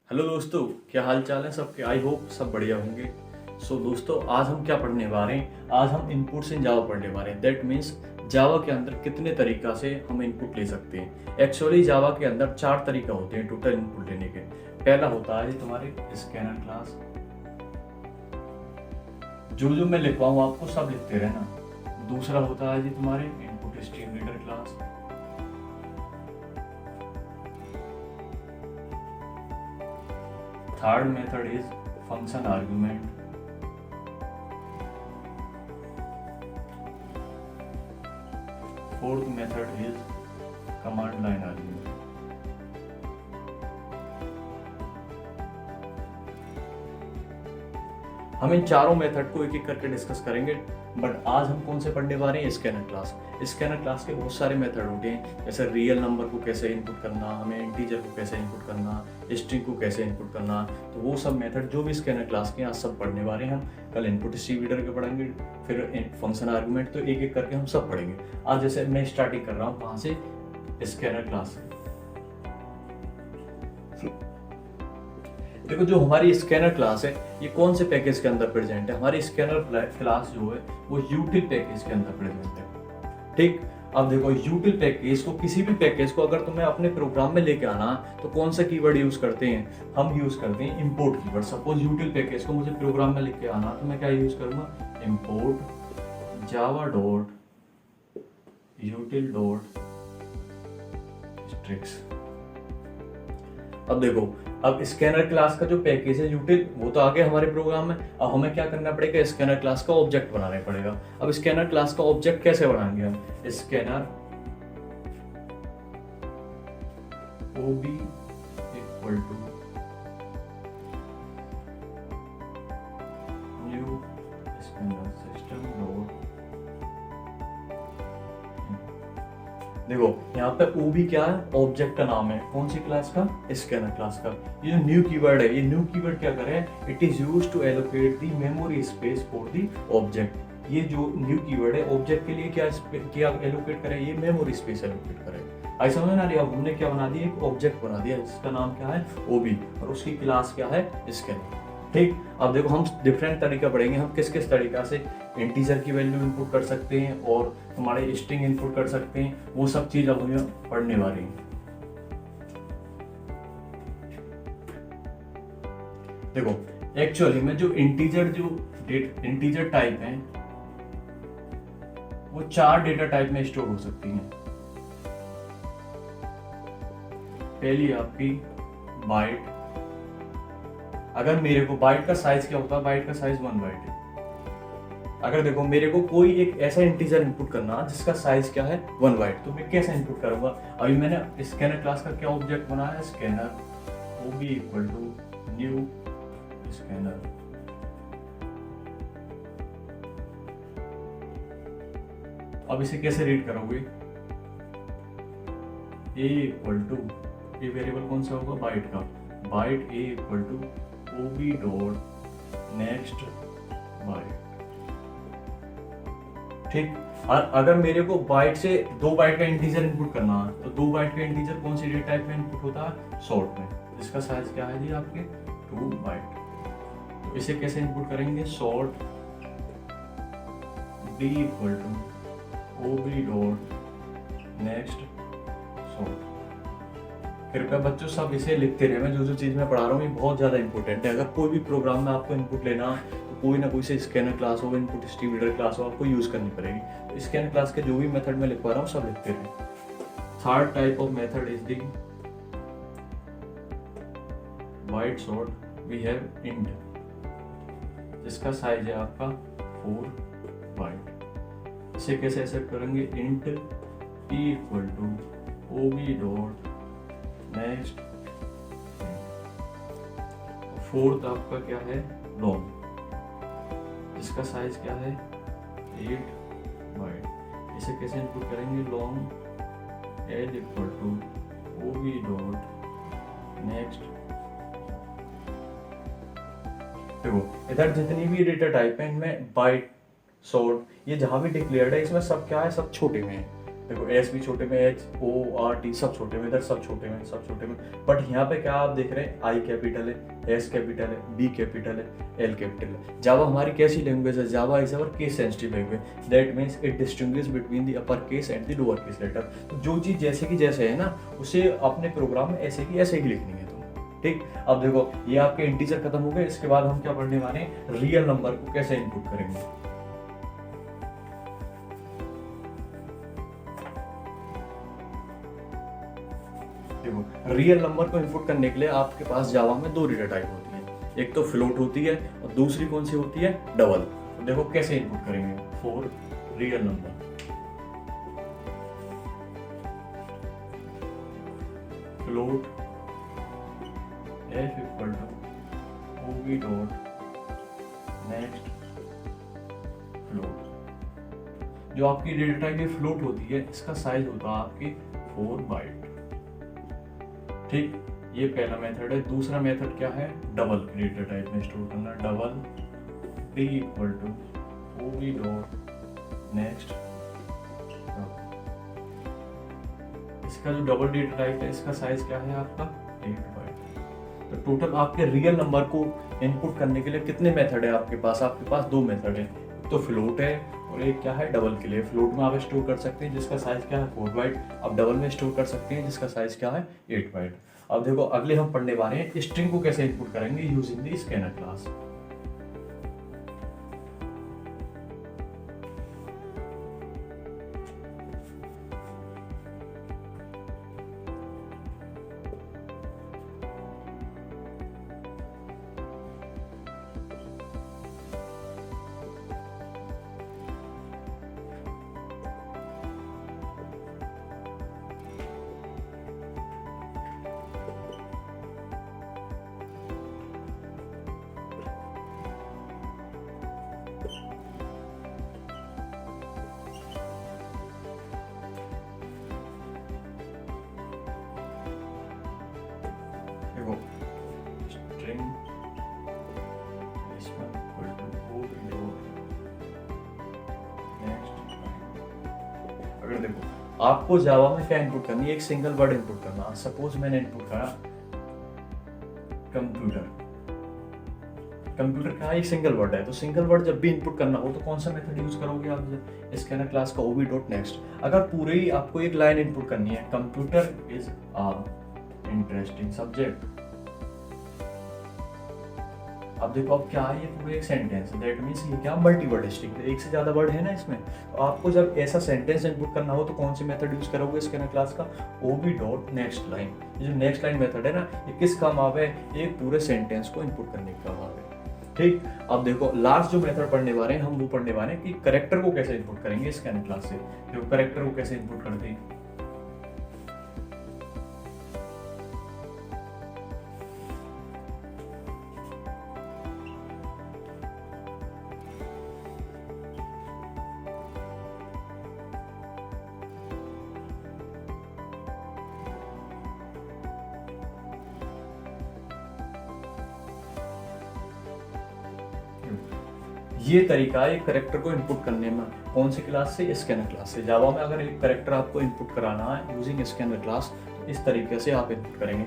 Hello दोस्तों, क्या हाल चाल है सबके। आई होप सब बढ़िया होंगे। दोस्तों, आज हम क्या पढ़ने वाले हैं। आज हम इनपुट्स इन जावा पढ़ने वाले हैं। दैट मीन्स जावा के अंदर कितने तरीका से हम इनपुट ले सकते हैं। एक्चुअली जावा के अंदर 4 तरीका होते हैं टोटल इनपुट लेने के। पहला होता है तुम्हारे स्कैनर क्लास। जो जो मैं लिखवाऊँ आपको सब लिखते रहना। दूसरा होता है जी तुम्हारे input stream reader class. Third method is function argument. Fourth method is command line argument. हम इन चारों मेथड को एक एक करके डिस्कस करेंगे। बट आज हम कौन से पढ़ने वाले हैं, स्कैनर क्लास। स्कैनर क्लास के बहुत सारे मेथड होते हैं, जैसे रियल नंबर को कैसे इनपुट करना, हमें इंटीजर को कैसे इनपुट करना, स्ट्रिंग को कैसे इनपुट करना। तो वो सब मेथड जो भी स्कैनर क्लास के आज सब पढ़ने वाले हैं हम। कल इनपुट डिस्ट्रीब्यूटर के पढ़ेंगे, फिर फंक्शन आर्गुमेंट, तो एक एक करके हम सब पढ़ेंगे। आज जैसे मैं स्टार्टिंग कर रहा हूँ कहाँ से, स्कैनर क्लास से। देखो, जो हमारी स्कैनर क्लास है ये कौन से पैकेज के अंदर प्रेजेंट है। हमारी स्कैनर क्लास जो है वो यूटिल पैकेज के अंदर प्रेजेंट है। ठीक, अब देखो यूटिल पैकेज को, किसी भी पैकेज को अगर तुम्हें अपने प्रोग्राम में लेके आना तो कौन सा कीवर्ड यूज करते हैं, हम यूज करते हैं इंपोर्ट कीवर्ड। सपोज यूटिल पैकेज को मुझे प्रोग्राम में लेके आना तो मैं क्या यूज करूंगा, import Java dot util dot स्ट्रिक्स। अब देखो, अब स्कैनर क्लास का जो पैकेज है यूटिल, वो तो आ गया हमारे प्रोग्राम में। अब हमें क्या करना पड़ेगा, स्कैनर क्लास का ऑब्जेक्ट बनाना पड़ेगा। अब स्कैनर क्लास का ऑब्जेक्ट कैसे बनाएंगे हम, scanner OB equal to new scanner system dot. देखो यहाँ पे ओबी क्या है, ऑब्जेक्ट का नाम है। कौन सी क्लास का, स्कैनर क्लास का। ये जो न्यू कीवर्ड है, ये न्यू कीवर्ड क्या करे, it is used to allocate the memory space for the object. ये जो न्यू कीवर्ड है ऑब्जेक्ट के लिए क्या एलोकेट करे, ये मेमोरी स्पेस एलोकेट करे। आई समझ ना रही। अब हमने क्या बना दिया, एक ऑब्जेक्ट बना दिया जिसका नाम क्या है, ओबी, और उसकी क्लास क्या है, स्कैनर। ठीक, अब देखो हम डिफरेंट तरीका पढ़ेंगे, हम किस किस तरीका से इंटीजर की वैल्यू इनपुट कर सकते हैं और हमारे स्ट्रिंग इनपुट कर सकते हैं। वो सब चीज अब हम पढ़ने वाले हैं। देखो, एक्चुअली में जो इंटीजर टाइप है वो 4 डेटा टाइप में स्टोर हो सकती हैं। पहली आपकी बाइट। अगर मेरे को बाइट का साइज क्या होता है, बाइट का साइज 1 बाइट है। अगर देखो मेरे को कोई एक ऐसा इंटीजर इनपुट करना जिसका साइज क्या है 1 बाइट, तो मैं कैसे इनपुट करूंगा। अभी मैंने स्कैनर क्लास का क्या ऑब्जेक्ट बनाया है, scanner OB equal to new scanner. अब इसे कैसे रीड करोगे, ए इक्वल टू, ये वेरिएबल कौन सा होगा, बाइट का। Byte a equal to ob dot next byte. ठीक, और अगर मेरे को बाइट से 2 बाइट का इंटीजर इनपुट करना है तो 2 बाइट का इंटीजर कौन सी डेटा टाइप में इनपुट होता है, शॉर्ट में, जिसका साइज क्या है जी आपके 2 बाइट। तो इसे कैसे इनपुट करेंगे, short d equal to ob dot next short. कृपया बच्चों सब इसे लिखते रहे। मैं जो चीज मैं पढ़ा रहा हूँ ये बहुत ज्यादा इंपॉर्टेंट है। अगर कोई भी प्रोग्राम में आपको इनपुट लेना तो कोई ना कोई से स्कैनर क्लास हो, इनपुट डिस्ट्रीब्यूटर क्लास हो, आपको यूज करनी पड़ेगी। तो स्कैनर क्लास के जो भी मेथड मैं लिखवा रहा हूँ सब लिखते रहे। Third type of method is the byte sort. We have int, जिसका साइज है आपका 4 बाइट। इसे कैसे एक्सेप्ट करेंगे, int e equal to ob dot next. Fourth आपका क्या है, लॉन्ग, जिसका साइज क्या है 8 बाइट। इसे कैसे इनपुट करेंगे, long l equal to ob dot next. देखो इधर जितनी भी डेटा टाइप है इनमें बाइट, शॉर्ट, ये जहां भी डिक्लेयर्ड है इसमें सब क्या है, सब छोटे में है। देखो एस भी छोटे में, एच ओ आर टी सब छोटे में, इधर सब छोटे में, सब छोटे में। बट यहाँ पे क्या आप देख रहे हैं, आई कैपिटल है, एस कैपिटल है, बी कैपिटल है, एल कैपिटल है। जावा हमारी कैसी लैंग्वेज है? Java is our case sensitive language, that means it distinguish between the upper case and the lower case letter. तो जो चीज़ जैसे की जैसे है ना, उसे अपने प्रोग्राम में ऐसे की ऐसे ही लिखनी है तुम्हें, ठीक। अब देखो ये आपके इंटीजर खत्म हो गए, इसके बाद हम क्या पढ़ने वाले हैं, रियल नंबर को कैसे इनपुट करेंगे। देखो रियल नंबर को इनपुट करने के लिए आपके पास जावा में दो डेटा टाइप होती है, एक तो फ्लोट होती है और दूसरी कौन सी होती है, डबल। तो देखो कैसे इनपुट करेंगे, for real number float f equal to ob dot next float. जो आपकी डेटा टाइप फ्लोट होती है, इसका साइज होता है आपकी 4 बाइट, ठीक। ये पहला मेथड है। दूसरा मेथड क्या है, डबल डेटा टाइप में स्टोर करना, double D equal to ob dot next. इसका जो डबल डेटा टाइप है, इसका साइज क्या है आपका 8 बाइट। तो टोटल आपके रियल नंबर को इनपुट करने के लिए कितने मेथड है आपके पास? आपके पास दो मेथड है, तो फ्लोट है और एक क्या है, डबल के लिए। फ्लोट में आप स्टोर कर सकते हैं जिसका साइज क्या है 4 बाइट, अब डबल में स्टोर कर सकते हैं जिसका साइज क्या है 8 बाइट। अब देखो अगले हम पढ़ने वाले हैं स्ट्रिंग को कैसे इनपुट करेंगे यूजिंग द स्कैनर क्लास। देखो स्ट्रिंग इक्वल टू नेक्स्ट। अगर देखो आपको जावा में क्या इनपुट करनी है, एक सिंगल वर्ड इनपुट करना। सपोज मैंने इनपुट करा कंप्यूटर। कंप्यूटर का एक सिंगल वर्ड है, तो सिंगल वर्ड जब भी इनपुट करना हो तो कौन सा मेथड यूज करोगे आप, स्कैनर क्लास का ओवी डॉट नेक्स्ट। अगर पूरे ही आपको एक लाइन इनपुट करनी है, computer is a interesting subject. अब देखो अब क्या है, ये पूरा एक सेंटेंस है, दैट मींस ये क्या मल्टीवर्ड स्ट्रिंग है, एक से ज्यादा वर्ड है ना इसमें। तो आपको जब ऐसा सेंटेंस इनपुट करना हो तो कौन सी मेथड यूज करोगे स्कैनर क्लास का, ओवी डॉट नेक्स्ट लाइन। ये जो नेक्स्ट लाइन मेथड है ना, ये किस काम आवे, एक पूरे सेंटेंस को इनपुट करने का काम आवे, ठीक। अब देखो लास्ट जो मेथड पढ़ने वाले हैं हम, वो पढ़ने वाले हैं कि करेक्टर को कैसे इनपुट करेंगे स्कैनर क्लास से। देखो करेक्टर को कैसे इनपुट करते हैं, ये तरीका है करेक्टर को इनपुट करने में। कौन सी क्लास से, स्कैनर क्लास से। जावा में अगर एक करेक्टर आपको इनपुट कराना है यूजिंग स्कैनर क्लास, तो इस तरीके से आप इनपुट करेंगे।